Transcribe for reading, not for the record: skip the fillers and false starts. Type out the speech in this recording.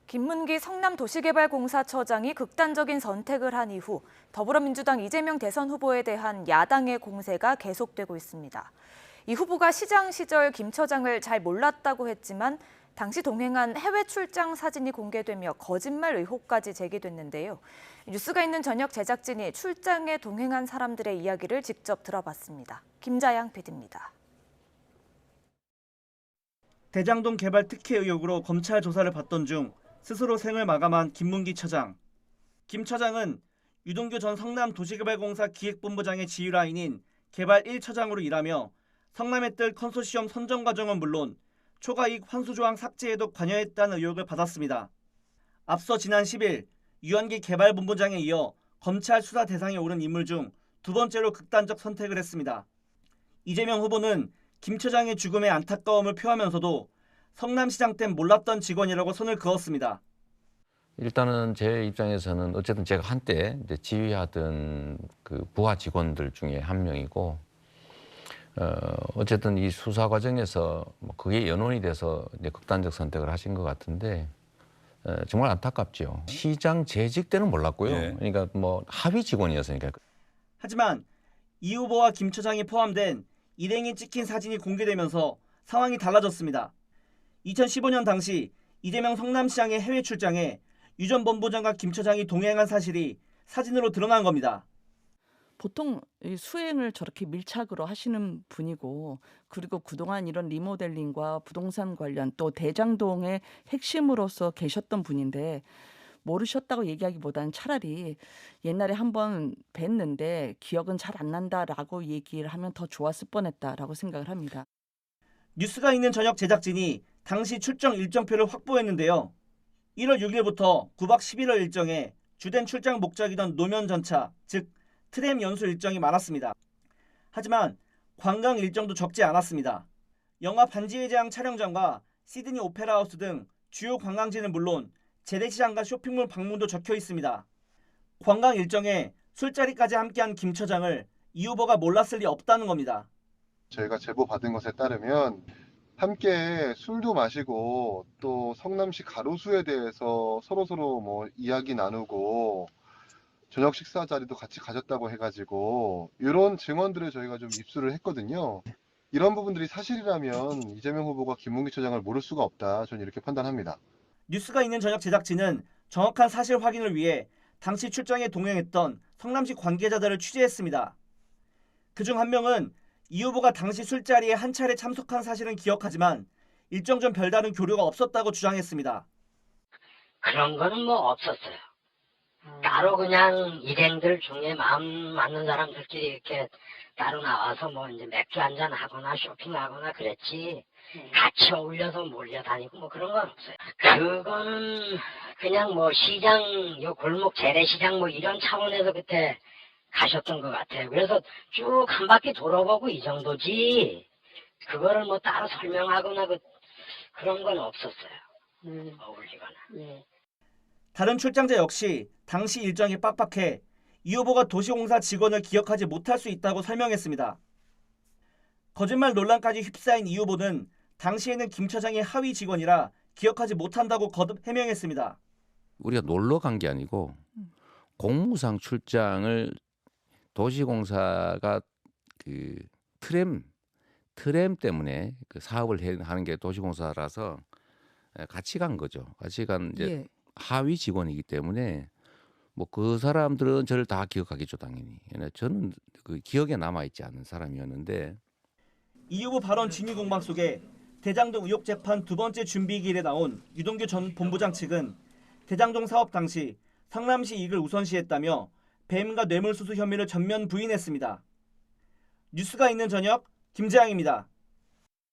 김문기 성남도시개발공사처장이 극단적인 선택을 한 이후 더불어민주당 이재명 대선 후보에 대한 야당의 공세가 계속되고 있습니다. 이 후보가 시장 시절 김 처장을 잘 몰랐다고 했지만 당시 동행한 해외 출장 사진이 공개되며 거짓말 의혹까지 제기됐는데요. 뉴스가 있는 저녁 제작진이 출장에 동행한 사람들의 이야기를 직접 들어봤습니다. 김자양 PD입니다. 대장동 개발 특혜 의혹으로 검찰 조사를 받던 중 스스로 생을 마감한 김문기 처장. 김 처장은 유동규 전 성남도시개발공사 기획본부장의 지휘라인인 개발 1처장으로 일하며 성남에 뜰 컨소시엄 선정 과정은 물론 초과이익 환수 조항 삭제에도 관여했다는 의혹을 받았습니다. 앞서 지난 10일 유한기 개발본부장에 이어 검찰 수사 대상에 오른 인물 중 두 번째로 극단적 선택을 했습니다. 이재명 후보는 김 처장의 죽음에 안타까움을 표하면서도 성남시장 땐 몰랐던 직원이라고 선을 그었습니다. 일단은 제 입장에서는 어쨌든 제가 한때 이제 지휘하던 그 부하 직원들 중에 한 명이고, 어쨌든 이 수사 과정에서 뭐 그게 연원이 돼서 이제 극단적 선택을 하신 것 같은데, 정말 안타깝죠. 시장 재직 때는 몰랐고요. 예. 그러니까 뭐 하위 직원이었으니까. 하지만 이 후보와 김 처장이 포함된 일행이 찍힌 사진이 공개되면서 상황이 달라졌습니다. 2015년 당시 이재명 성남시장의 해외 출장에 유 전 본부장과 김 처장이 동행한 사실이 사진으로 드러난 겁니다. 보통 이 수행을 저렇게 밀착으로 하시는 분이고, 그리고 그동안 이런 리모델링과 부동산 관련 또 대장동의 핵심으로서 계셨던 분인데 모르셨다고 얘기하기보다는 차라리 옛날에 한번 뵀는데 기억은 잘 안 난다라고 얘기를 하면 더 좋았을 뻔했다라고 생각을 합니다. 뉴스가 있는 저녁 제작진이 당시 출정 일정표를 확보했는데요. 1월 6일부터 9박 11월 일정에 주된 출장 목적이던 노면 전차, 즉 트램 연수 일정이 많았습니다. 하지만 관광 일정도 적지 않았습니다. 영화 반지의 제왕 촬영장과 시드니 오페라 하우스 등 주요 관광지는 물론 재래시장과 쇼핑몰 방문도 적혀 있습니다. 관광 일정에 술자리까지 함께한 김 처장을 이 후보가 몰랐을 리 없다는 겁니다. 저희가 제보 받은 것에 따르면 함께 술도 마시고 또 성남시 가로수에 대해서 서로서로 뭐 이야기 나누고 저녁 식사 자리도 같이 가졌다고 해가지고 이런 증언들을 저희가 좀 입수를 했거든요. 이런 부분들이 사실이라면 이재명 후보가 김문기 처장을 모를 수가 없다. 저는 이렇게 판단합니다. 뉴스가 있는 저녁 제작진은 정확한 사실 확인을 위해 당시 출장에 동행했던 성남시 관계자들을 취재했습니다. 그중 한 명은 이 후보가 당시 술자리에 한 차례 참석한 사실은 기억하지만 일정 전 별다른 교류가 없었다고 주장했습니다. 그런 거는 뭐 없었어요. 따로 그냥 일행들 중에 마음 맞는 사람들끼리 이렇게 따로 나와서 뭐 이제 맥주 한잔 하거나 쇼핑하거나 그랬지, 같이 어울려서 몰려다니고 뭐 그런 건 없어요. 그거는 그냥 뭐 시장, 요 골목 재래시장 뭐 이런 차원에서 그때 가셨던 것 같아요. 그래서 쭉 한 바퀴 돌아보고 이 정도지, 그거를 뭐 따로 설명하거나 그런 건 없었어요. 어울리거나. 다른 출장자 역시 당시 일정이 빡빡해 이 후보가 도시공사 직원을 기억하지 못할 수 있다고 설명했습니다. 거짓말 논란까지 휩싸인 이 후보는 당시에는 김 처장이 하위 직원이라 기억하지 못한다고 거듭 해명했습니다. 우리가 놀러 간 게 아니고 공무상 출장을 도시공사가 그 트램 때문에 그 사업을 하는 게 도시공사라서 같이 간 거죠. 같이 간 이제 하위 직원이기 때문에 뭐 그 사람들은 저를 다 기억하겠죠, 당연히. 저는 그 기억에 남아 있지 않은 사람이었는데. 이 후보 발언 진위 공방 속에 대장동 의혹 재판 두 번째 준비기일에 나온 유동규 전 본부장 측은 대장동 사업 당시 성남시 이익을 우선시했다며 배임과 뇌물수수 혐의를 전면 부인했습니다. 뉴스가 있는 저녁 김재양입니다.